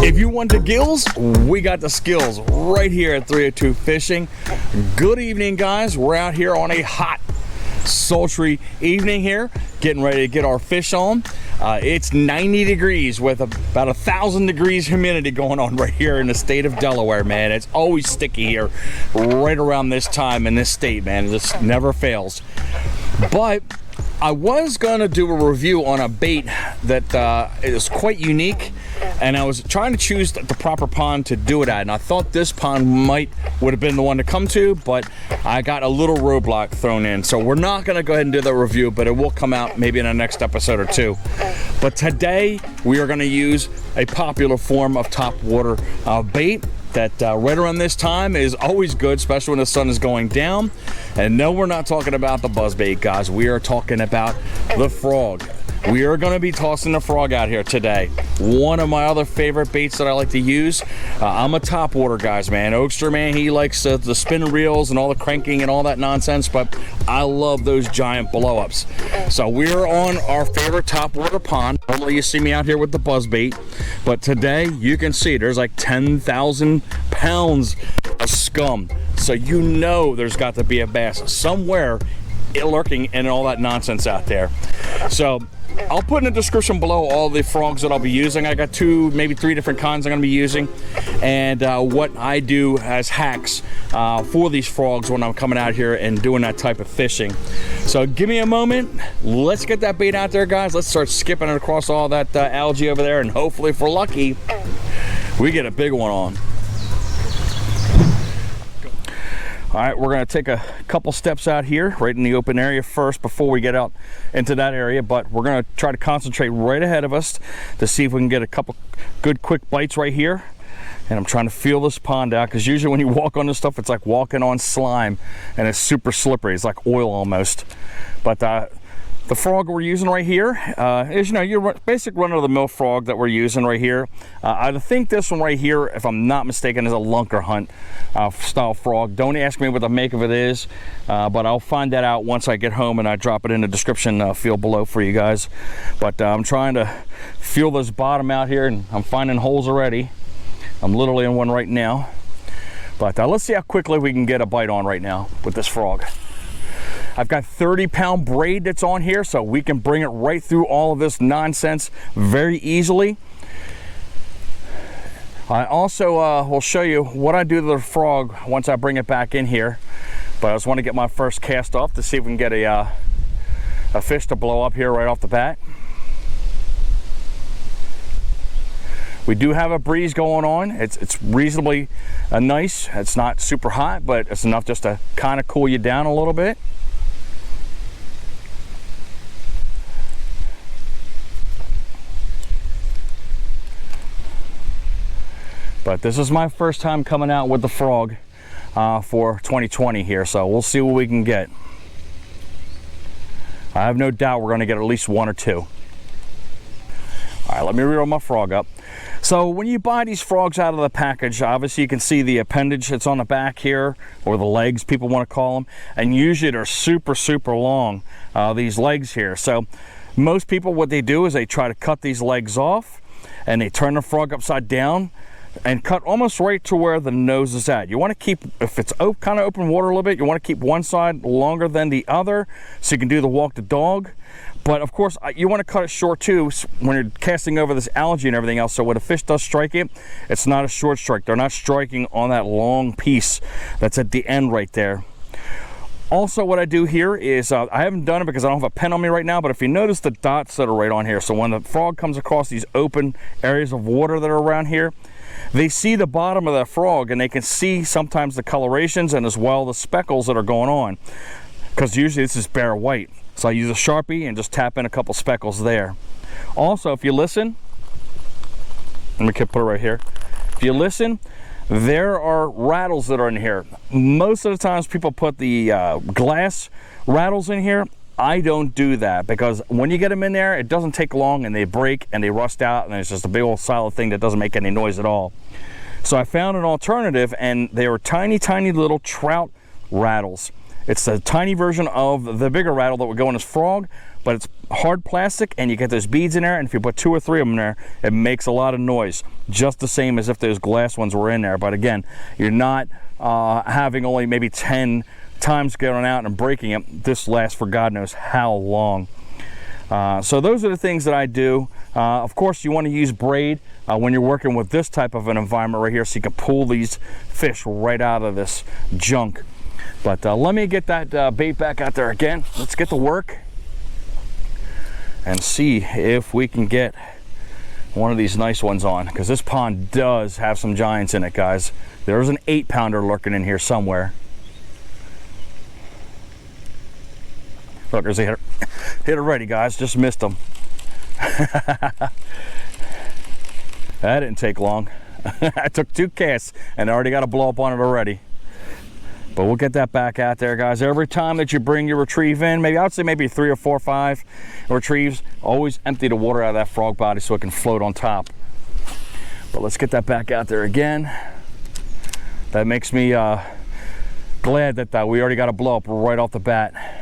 If you want the gills, we got the skills right here at 302 Fishing. Good evening, guys. We're out here on a hot, sultry evening here, getting ready to get our fish on. It's 90 degrees with about 1,000 degrees humidity going on right here in the state of Delaware, man. It's always sticky here right around this time in this state, man. It just never fails. But I was gonna do a review on a bait that is quite unique, and I was trying to choose the proper pond to do it at, and I thought this pond would have been the one to come to, but I got a little roadblock thrown in, so we're not gonna go ahead and do the review, but it will come out maybe in the next episode or two. But today we are gonna use a popular form of topwater bait that right around this time is always good, especially when the sun is going down. And no, we're not talking about the buzzbait, guys. We are talking about the frog. We are going to be tossing the frog out here today. One of my other favorite baits that I like to use. I'm a topwater guys, man. Oakster, man, he likes the spin reels and all the cranking and all that nonsense, but I love those giant blow-ups. So we're on our favorite topwater pond. Normally you see me out here with the buzzbait, but today you can see there's like 10,000 pounds of scum. So you know there's got to be a bass somewhere lurking in all that nonsense out there. So I'll put in the description below all the frogs that I'll be using. I got 2, maybe 3 different kinds I'm going to be using, and what I do as hacks for these frogs when I'm coming out here and doing that type of fishing. So give me a moment. Let's get that bait out there, guys. Let's start skipping it across all that algae over there, and hopefully, if we're lucky, we get a big one on. All right, we're gonna take a couple steps out here, right in the open area first before we get out into that area, but we're gonna try to concentrate right ahead of us to see if we can get a couple good quick bites right here. And I'm trying to feel this pond out, because usually when you walk on this stuff, it's like walking on slime, and it's super slippery. It's like oil almost. But the frog we're using right here is, you know, your basic run-of-the-mill frog that we're using right here. I think this one right here, if I'm not mistaken, is a lunker hunt style frog. Don't ask me what the make of it is, but I'll find that out once I get home and I drop it in the description field below for you guys. But I'm trying to feel this bottom out here, and I'm finding holes already. I'm literally in one right now. But let's see how quickly we can get a bite on right now with this frog. I've got 30-pound braid that's on here, so we can bring it right through all of this nonsense very easily. I also will show you what I do to the frog once I bring it back in here. But I just want to get my first cast off to see if we can get a fish to blow up here right off the bat. We do have a breeze going on. It's reasonably nice. It's not super hot, but it's enough just to kind of cool you down a little bit. But this is my first time coming out with the frog for 2020 here, so we'll see what we can get. I have no doubt we're going to get at least 1 or 2. All right, let me reel my frog up. So when you buy these frogs out of the package, obviously you can see the appendage that's on the back here, or the legs people want to call them, and usually they're super, super long, these legs here. So most people, what they do is they try to cut these legs off, and they turn the frog upside down and cut almost right to where the nose is at. You want to keep, if it's kind of open water a little bit, you want to keep one side longer than the other so you can do the walk the dog. But of course, you want to cut it short too when you're casting over this algae and everything else, so when a fish does strike it, it's not a short strike. They're not striking on that long piece that's at the end right there. Also, what I do here is, I haven't done it because I don't have a pen on me right now, but if you notice the dots that are right on here, so when the frog comes across these open areas of water that are around here, they see the bottom of that frog, and they can see sometimes the colorations and as well the speckles that are going on, because usually this is bare white. So I use a Sharpie and just tap in a couple speckles there. Also, if you listen, let me put it right here. If you listen, there are rattles that are in here. Most of the times people put the glass rattles in here. I don't do that, because when you get them in there, it doesn't take long and they break and they rust out, and it's just a big old solid thing that doesn't make any noise at all. So I found an alternative, and they were tiny, tiny little trout rattles. It's a tiny version of the bigger rattle that would go in this frog, but it's hard plastic and you get those beads in there, and if you put 2 or 3 of them in there, it makes a lot of noise, just the same as if those glass ones were in there. But again, you're not having only maybe 10 times going out and breaking it. This lasts for God knows how long. So those are the things that I do. Of course, you want to use braid when you're working with this type of an environment right here, so you can pull these fish right out of this junk. But let me get that bait back out there again. Let's get to work and see if we can get one of these nice ones on, because this pond does have some giants in it, guys. There's an 8-pounder lurking in here somewhere. Look, there's a hitter. Hit already, guys. Just missed him. That didn't take long. I took 2 casts and I already got a blow up on it already. But we'll get that back out there, guys. Every time that you bring your retrieve in, maybe I would say maybe 3 or 4 or 5 retrieves, always empty the water out of that frog body so it can float on top. But let's get that back out there again. That makes me glad that we already got a blow up right off the bat.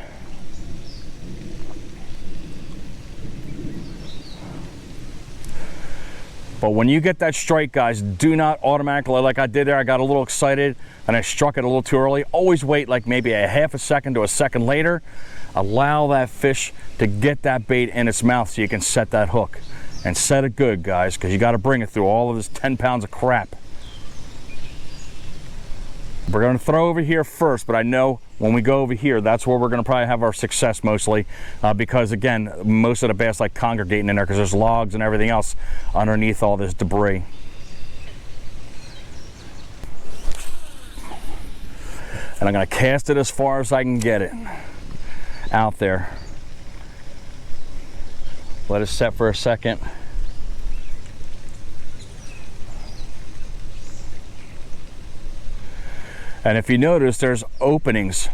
But when you get that strike, guys, do not automatically, like I did there, I got a little excited and I struck it a little too early. Always wait like maybe a half a second to a second later. Allow that fish to get that bait in its mouth so you can set that hook. And set it good, guys, because you got to bring it through all of this 10 pounds of crap. We're going to throw over here first, but I know when we go over here, that's where we're going to probably have our success mostly, because again, most of the bass like congregating in there because there's logs and everything else underneath all this debris. And I'm going to cast it as far as I can get it out there. Let it set for a second. And if you notice, there's openings,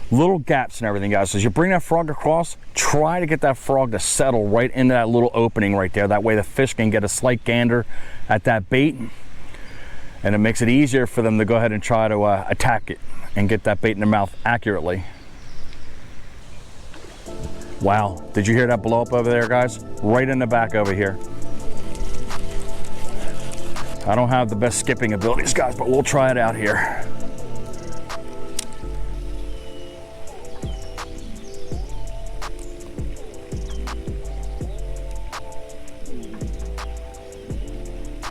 little gaps and everything, guys. So as you bring that frog across, try to get that frog to settle right into that little opening right there. That way the fish can get a slight gander at that bait. And it makes it easier for them to go ahead and try to attack it and get that bait in their mouth accurately. Wow, did you hear that blow up over there, guys? Right in the back over here. I don't have the best skipping abilities, guys, but we'll try it out here.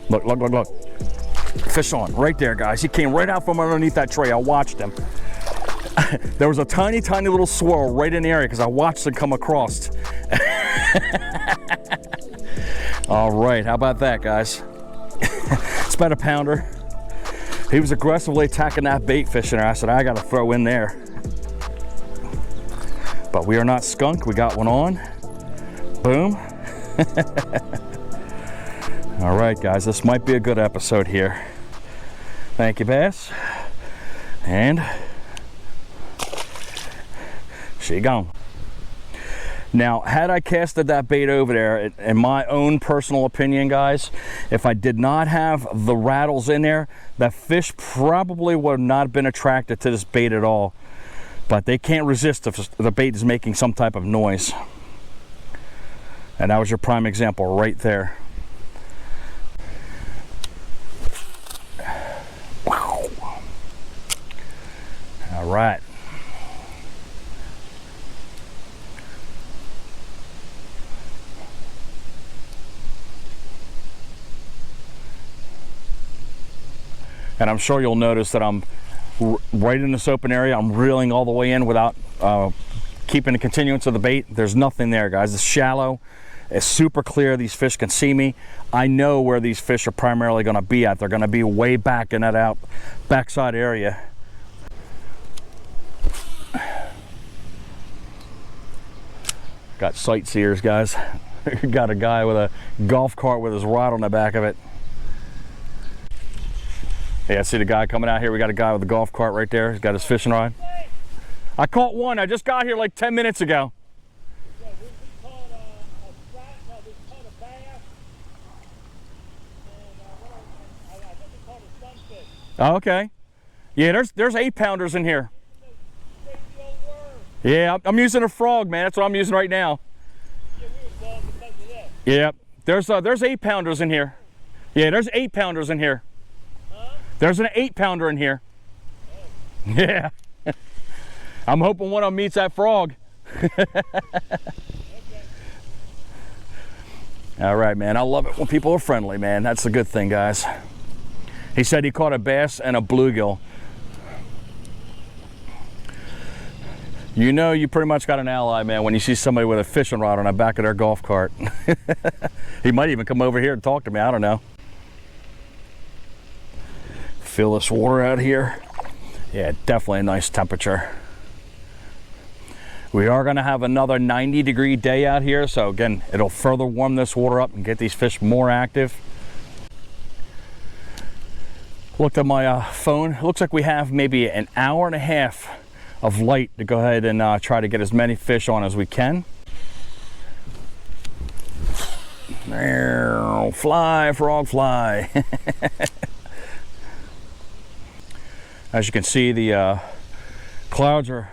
Look, look, look, look. Fish on, right there, guys. He came right out from underneath that tray. I watched him. There was a tiny, tiny little swirl right in the area because I watched him come across. All right, how about that, guys? It's about a pounder. He was aggressively attacking that bait fish in there. I said, I got to throw in there. But we are not skunked. We got one on. Boom. All right, guys, this might be a good episode here. Thank you, bass. And she gone. Now, had I casted that bait over there, in my own personal opinion, guys, if I did not have the rattles in there, that fish probably would not have been attracted to this bait at all. But they can't resist if the bait is making some type of noise. And that was your prime example right there. Wow. All right. And I'm sure you'll notice that I'm right in this open area. I'm reeling all the way in without keeping the continuance of the bait. There's nothing there, guys. It's shallow. It's super clear. These fish can see me. I know where these fish are primarily going to be at. They're going to be way back in that backside area. Got sightseers, guys. Got a guy with a golf cart with his rod on the back of it. Yeah, I see the guy coming out here. We got a guy with a golf cart right there. He's got his fishing rod. I caught one. I just got here like 10 minutes ago. Yeah, we caught we caught a bass, and I think we caught a sunfish. Oh, okay. Yeah, there's 8-pounders in here. Yeah, I'm using a frog, man. That's what I'm using right now. Yep. There's 8-pounders in here. Yeah, there's 8-pounders in here. Huh? There's an 8-pounder in here. Oh. Yeah. I'm hoping one of them meets that frog. Okay. All right, man. I love it when people are friendly, man. That's the good thing, guys. He said he caught a bass and a bluegill. You know you pretty much got an ally, man, when you see somebody with a fishing rod on the back of their golf cart. He might even come over here and talk to me. I don't know. Feel this water out here. Yeah, definitely a nice temperature. We are going to have another 90-degree day out here, so again, it'll further warm this water up and get these fish more active. Looked at my phone. It looks like we have maybe an hour and a half of light to go ahead and try to get as many fish on as we can. There, fly, frog, fly. As you can see, the clouds are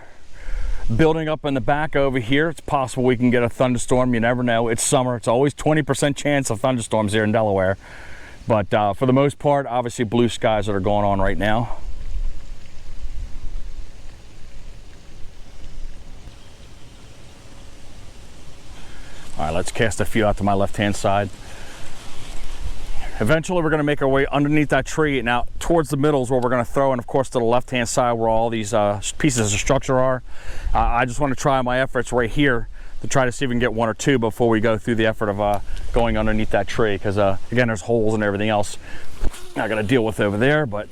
building up in the back over here. It's possible we can get a thunderstorm. You never know. It's summer. It's always 20% chance of thunderstorms here in Delaware. But for the most part, obviously blue skies that are going on right now. All right, let's cast a few out to my left-hand side. Eventually, we're going to make our way underneath that tree and out towards the middle is where we're going to throw, and of course to the left-hand side where all these pieces of structure are. I just want to try my efforts right here to try to see if we can get one or two before we go through the effort of going underneath that tree, because again, there's holes and everything else I got to deal with over there. But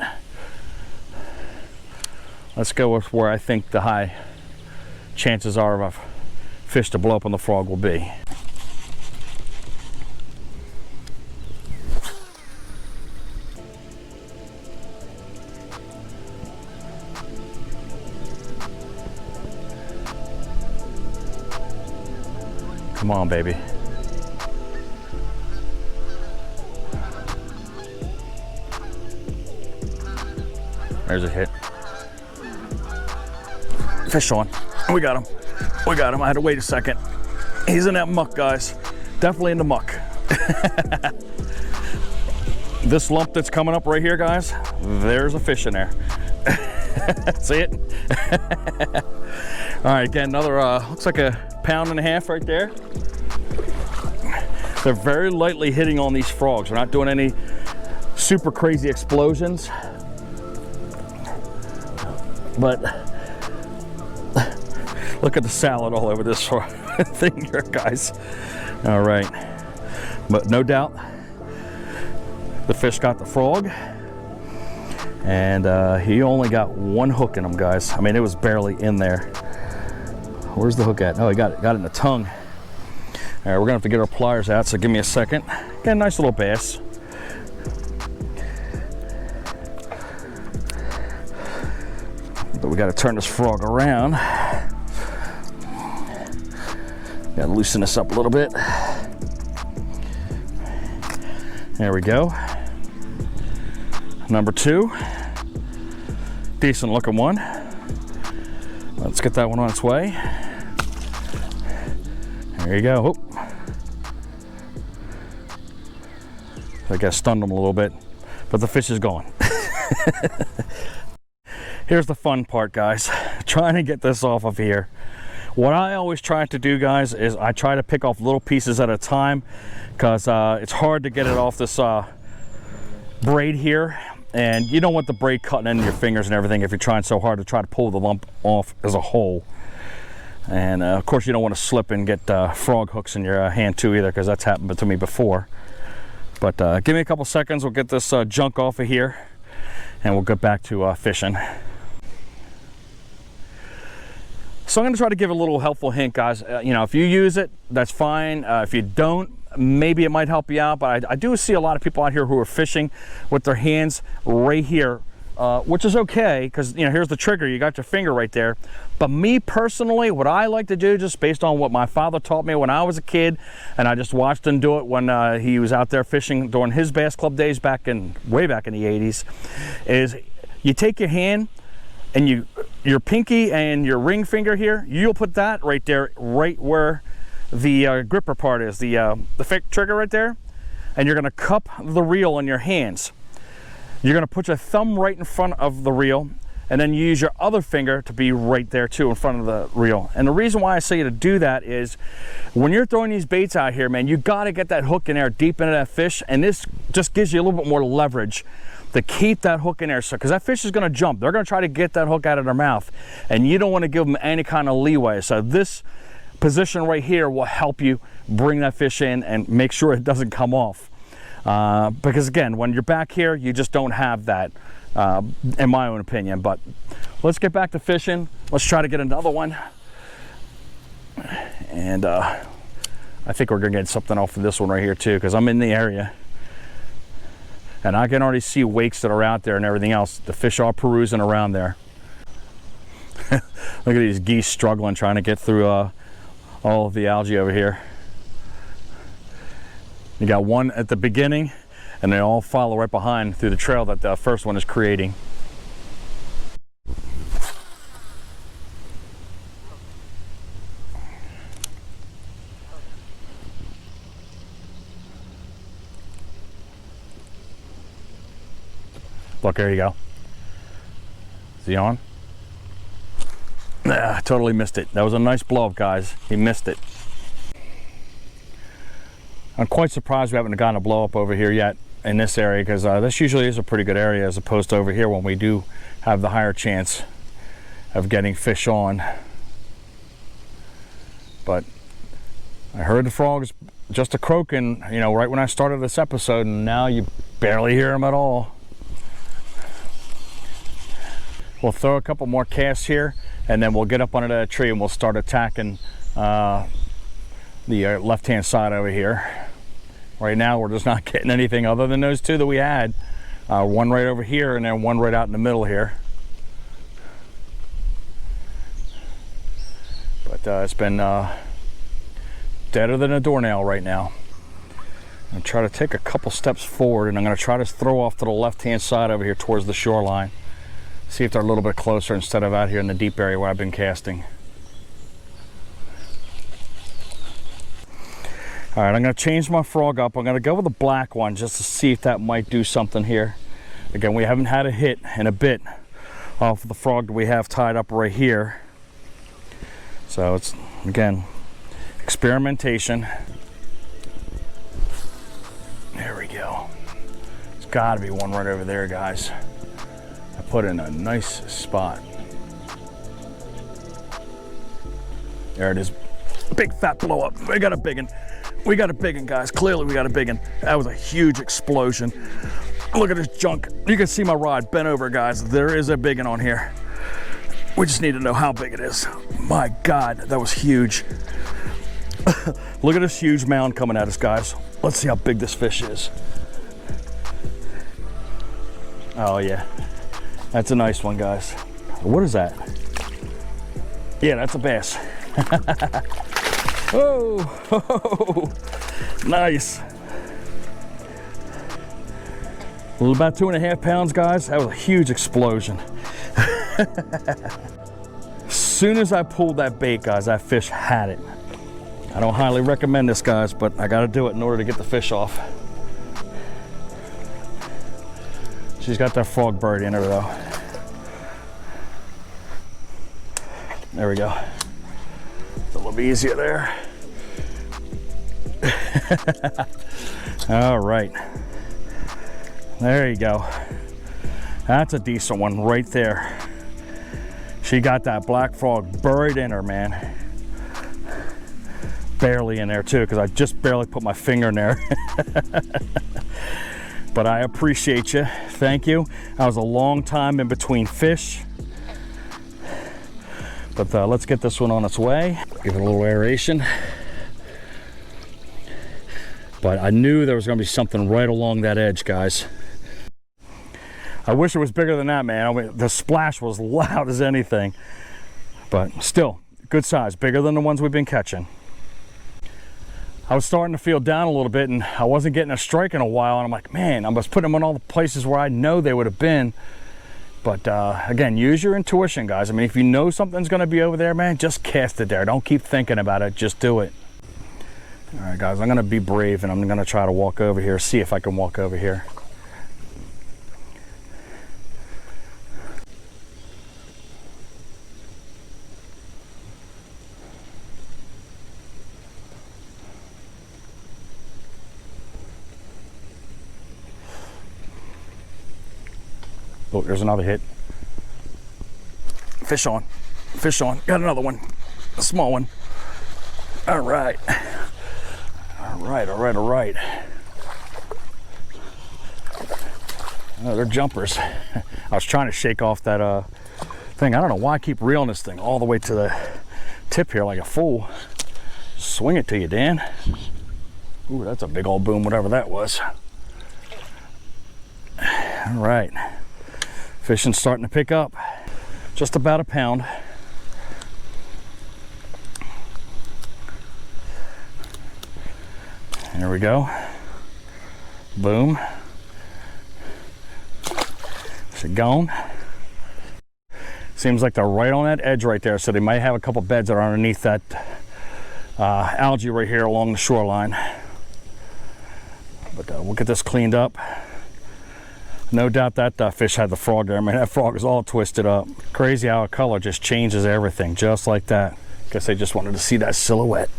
let's go with where I think the high chances are of a fish to blow up on the frog will be. Come on, baby. There's a hit. Fish on. We got him. We got him. I had to wait a second. He's in that muck, guys. Definitely in the muck. This lump that's coming up right here, guys, there's a fish in there. See it? All right, again, another, looks like a 1.5 pounds right there. They're very lightly hitting on these frogs. They're not doing any super crazy explosions. But look at the salad all over this thing here, guys. All right, but no doubt the fish got the frog, and he only got one hook in him, guys. I mean, it was barely in there. Where's the hook at? Oh, he got it in the tongue. All right, we're gonna have to get our pliers out, so give me a second. Got a nice little bass. But we gotta turn this frog around. Gotta loosen this up a little bit. There we go. Number 2. Decent looking one. Let's get that one on its way. There you go. Oop. I guess stunned him a little bit, but the fish is gone. Here's the fun part, guys. Trying to get this off of here. What I always try to do, guys, is I try to pick off little pieces at a time, because it's hard to get it off this braid here, and you don't want the braid cutting into your fingers and everything if you're trying so hard to try to pull the lump off as a whole. And of course you don't want to slip and get frog hooks in your hand too either, because that's happened to me before. But give me a couple seconds, we'll get this junk off of here and we'll get back to fishing. So I'm going to try to give a little helpful hint, guys. You know, if you use it, that's fine. If you don't, maybe it might help you out. But I do see a lot of people out here who are fishing with their hands right here, which is okay, because, you know, here's the trigger. You got your finger right there. But me personally, what I like to do, just based on what my father taught me when I was a kid, and I just watched him do it when he was out there fishing during his bass club days way back in the 80s, is you take your hand and your pinky and your ring finger here, you'll put that right there, right where the gripper part is, the fake trigger right there, and you're gonna cup the reel in your hands. You're gonna put your thumb right in front of the reel, and then use your other finger to be right there too in front of the reel. And the reason why I say you to do that is when you're throwing these baits out here, man, you gotta get that hook in there deep into that fish, and this just gives you a little bit more leverage to keep that hook in there. So, because that fish is gonna jump, they're gonna try to get that hook out of their mouth, and you don't wanna give them any kind of leeway. So this position right here will help you bring that fish in and make sure it doesn't come off. Because again, when you're back here, you just don't have that. In my own opinion. But let's get back to fishing. Let's try to get another one, and I think we're gonna get something off of this one right here too, because I'm in the area and I can already see wakes that are out there and everything else. The fish are perusing around there. Look at these geese struggling trying to get through all of the algae over here. You got one at the beginning, and they all follow right behind through the trail that the first one is creating. Look, there you go. Is he on? Ah, totally missed it. That was a nice blow up, guys. He missed it. I'm quite surprised we haven't gotten a blow up over here yet in this area, because this usually is a pretty good area as opposed to over here when we do have the higher chance of getting fish on. But I heard the frogs just a croaking, you know, right when I started this episode, and now you barely hear them at all. We'll throw a couple more casts here, and then we'll get up under that tree and we'll start attacking the left-hand side over here. Right now we're just not getting anything other than those two that we had. One right over here and then one right out in the middle here. But it's been deader than a doornail right now. I'm gonna try to take a couple steps forward, and I'm gonna try to throw off to the left-hand side over here towards the shoreline. See if they're a little bit closer instead of out here in the deep area where I've been casting. All right, I'm gonna change my frog up. I'm gonna go with the black one just to see if that might do something here. Again, we haven't had a hit in a bit off of the frog that we have tied up right here. So it's, again, experimentation. There we go. There's gotta be one right over there, guys. I put in a nice spot. There it is. Big fat blow up. We got a big one. We got a big one, guys. Clearly we got a big one. That was a huge explosion. Look at this junk. You can see my rod bent over, guys. There is a big one on here. We just need to know how big it is. My God, that was huge. Look at this huge mound coming at us, guys. Let's see how big this fish is. Oh yeah, that's a nice one, guys. What is that? Yeah, that's a bass. Whoa, whoa, nice. Well, about 2.5 pounds, guys. That was a huge explosion. As soon as I pulled that bait, guys, that fish had it. I don't highly recommend this, guys, but I gotta do it in order to get the fish off. She's got that frog bird in her though. There we go. It's a little bit easier there. All right. There you go. That's a decent one right there. She got that black frog buried in her, man. Barely in there too, because I just barely put my finger in there. But I appreciate you. Thank you. That was a long time in between fish. But let's get this one on its way. Give it a little aeration. But I knew there was going to be something right along that edge, guys. I wish it was bigger than that, man. I mean, the splash was loud as anything. But still, good size. Bigger than the ones we've been catching. I was starting to feel down a little bit, and I wasn't getting a strike in a while. And I'm like, man, I must put them in all the places where I know they would have been. But again, use your intuition, guys. I mean, if you know something's going to be over there, man, just cast it there. Don't keep thinking about it. Just do it. All right, guys, I'm gonna be brave and I'm gonna try to walk over here, see if I can walk over here. Oh, there's another hit. Fish on, fish on. Got another one, a small one. All right. All right, all right, all right. Oh, they're jumpers. I was trying to shake off that thing. I don't know why I keep reeling this thing all the way to the tip here like a fool. Swing it to you, Dan. Ooh, that's a big old boom, whatever that was. All right. Fishing's starting to pick up. Just about a pound. There we go. Boom. Is it gone? Seems like they're right on that edge right there, so they might have a couple beds that are underneath that algae right here along the shoreline. But we'll get this cleaned up. No doubt that fish had the frog there. I mean, that frog is all twisted up. Crazy how a color just changes everything, just like that. Guess they just wanted to see that silhouette.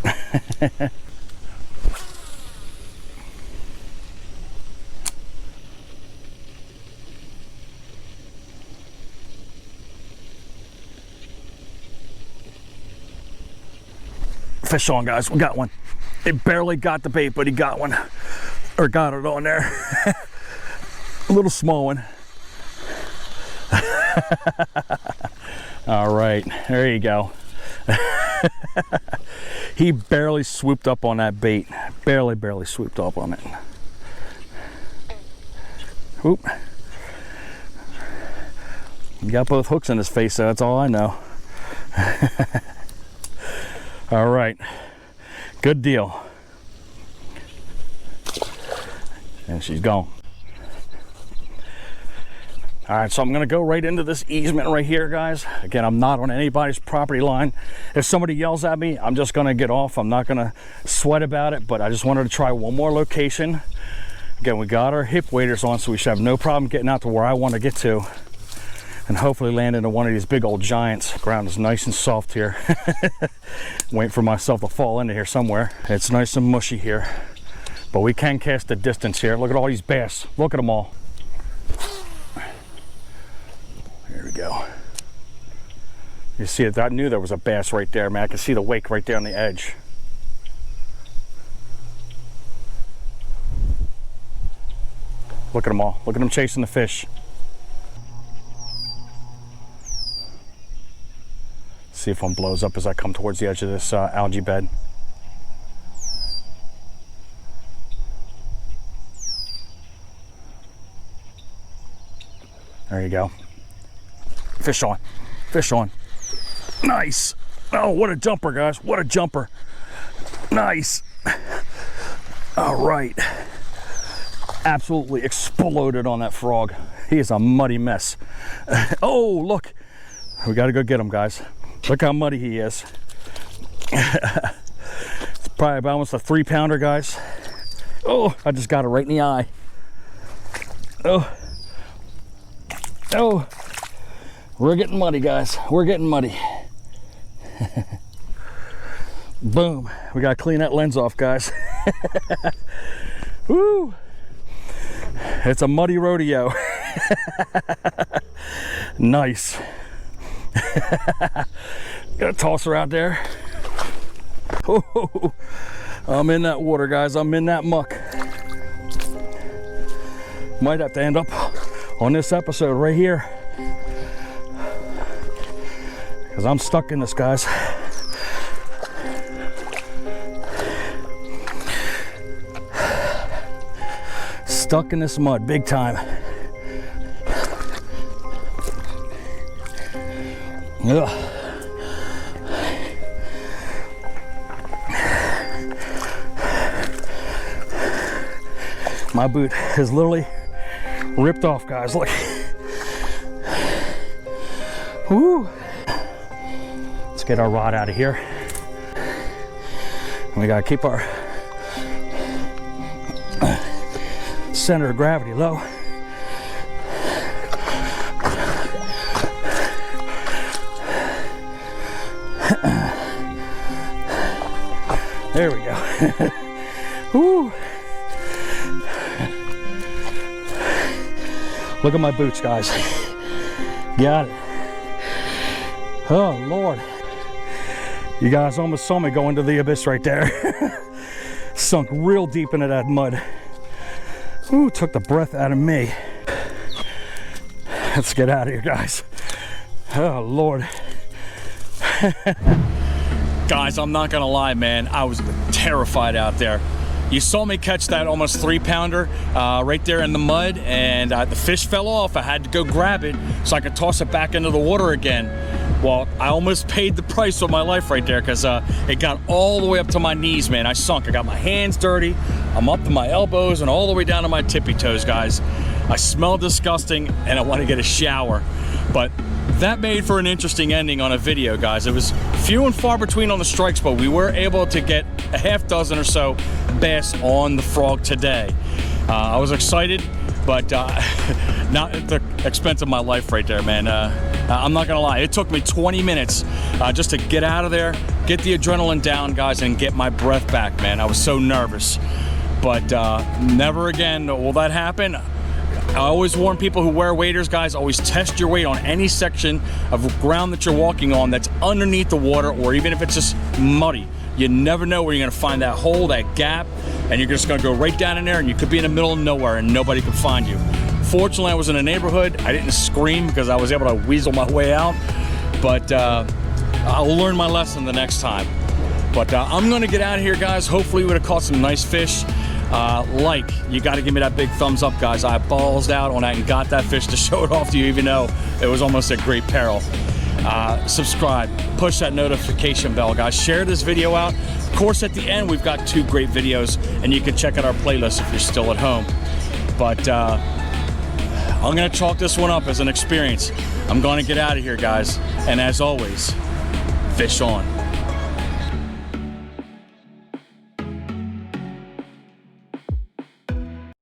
Fish on, guys, we got one. It barely got the bait, but he got one. Or got it on there. A little small one. All right, there you go. He barely swooped up on that bait. Barely swooped up on it. Whoop. He got both hooks in his face, so that's all I know. All right, good deal. And she's gone. All right, so I'm gonna go right into this easement right here, guys. Again, I'm not on anybody's property line. If somebody yells at me, I'm just gonna get off. I'm not gonna sweat about it, but I just wanted to try one more location. Again, we got our hip waders on, so we should have no problem getting out to where I wanna get to. And hopefully land into one of these big old giants. The ground is nice and soft here. Waiting for myself to fall into here somewhere. It's nice and mushy here. But we can cast the distance here. Look at all these bass. Look at them all. There we go. You see it? I knew there was a bass right there, man. I can see the wake right there on the edge. Look at them all. Look at them chasing the fish. See if one blows up as I come towards the edge of this algae bed. There you go. Fish on, fish on. Nice. Oh, what a jumper, guys. What a jumper. Nice. All right. Absolutely exploded on that frog. He is a muddy mess. Oh, look. We got to go get him, guys. Look how muddy he is. It's probably about almost a 3-pounder, guys. Oh, I just got it right in the eye. Oh. Oh. We're getting muddy, guys. We're getting muddy. Boom. We got to clean that lens off, guys. Woo. It's a muddy rodeo. Nice. Gotta toss her out there. Oh, I'm in that water, guys. I'm in that muck. Might have to end up on this episode right here, because I'm stuck in this, guys. Stuck in this mud big time. Ugh. My boot is literally ripped off, guys. Look. Woo. Let's get our rod out of here. And we gotta keep our center of gravity low. There we go. Woo. Look at my boots, guys. Got it. Oh, Lord. You guys almost saw me go into the abyss right there. Sunk real deep into that mud. Ooh, took the breath out of me. Let's get out of here, guys. Oh, Lord. Guys, I'm not gonna lie, man. I was terrified out there. You saw me catch that almost 3-pounder right there in the mud, and the fish fell off. I had to go grab it so I could toss it back into the water again. Well, I almost paid the price of my life right there, because it got all the way up to my knees, man. I sunk. I got my hands dirty. I'm up to my elbows and all the way down to my tippy toes, guys. I smell disgusting, and I want to get a shower. But that made for an interesting ending on a video, guys. It was few and far between on the strikes, but we were able to get a half dozen or so bass on the frog today. I was excited, but not at the expense of my life right there, man. I'm not gonna lie, it took me 20 minutes just to get out of there, get the adrenaline down, guys, and get my breath back, man. I was so nervous, but never again will that happen. I always warn people who wear waders, guys, always test your weight on any section of ground that you're walking on that's underneath the water, or even if it's just muddy. You never know where you're gonna find that hole, that gap, and you're just gonna go right down in there, and you could be in the middle of nowhere and nobody could find you. Fortunately, I was in a neighborhood. I didn't scream because I was able to weasel my way out, but I'll learn my lesson the next time. But I'm gonna get out of here, guys. Hopefully we would have caught some nice fish. You got to give me that big thumbs up, guys. I ballsed out on that and got that fish to show it off to you, even though it was almost at great peril. Subscribe, push that notification bell, guys. Share this video out. Of course, at the end, we've got 2 great videos, and you can check out our playlist if you're still at home. But I'm going to chalk this one up as an experience. I'm going to get out of here, guys. And as always, fish on.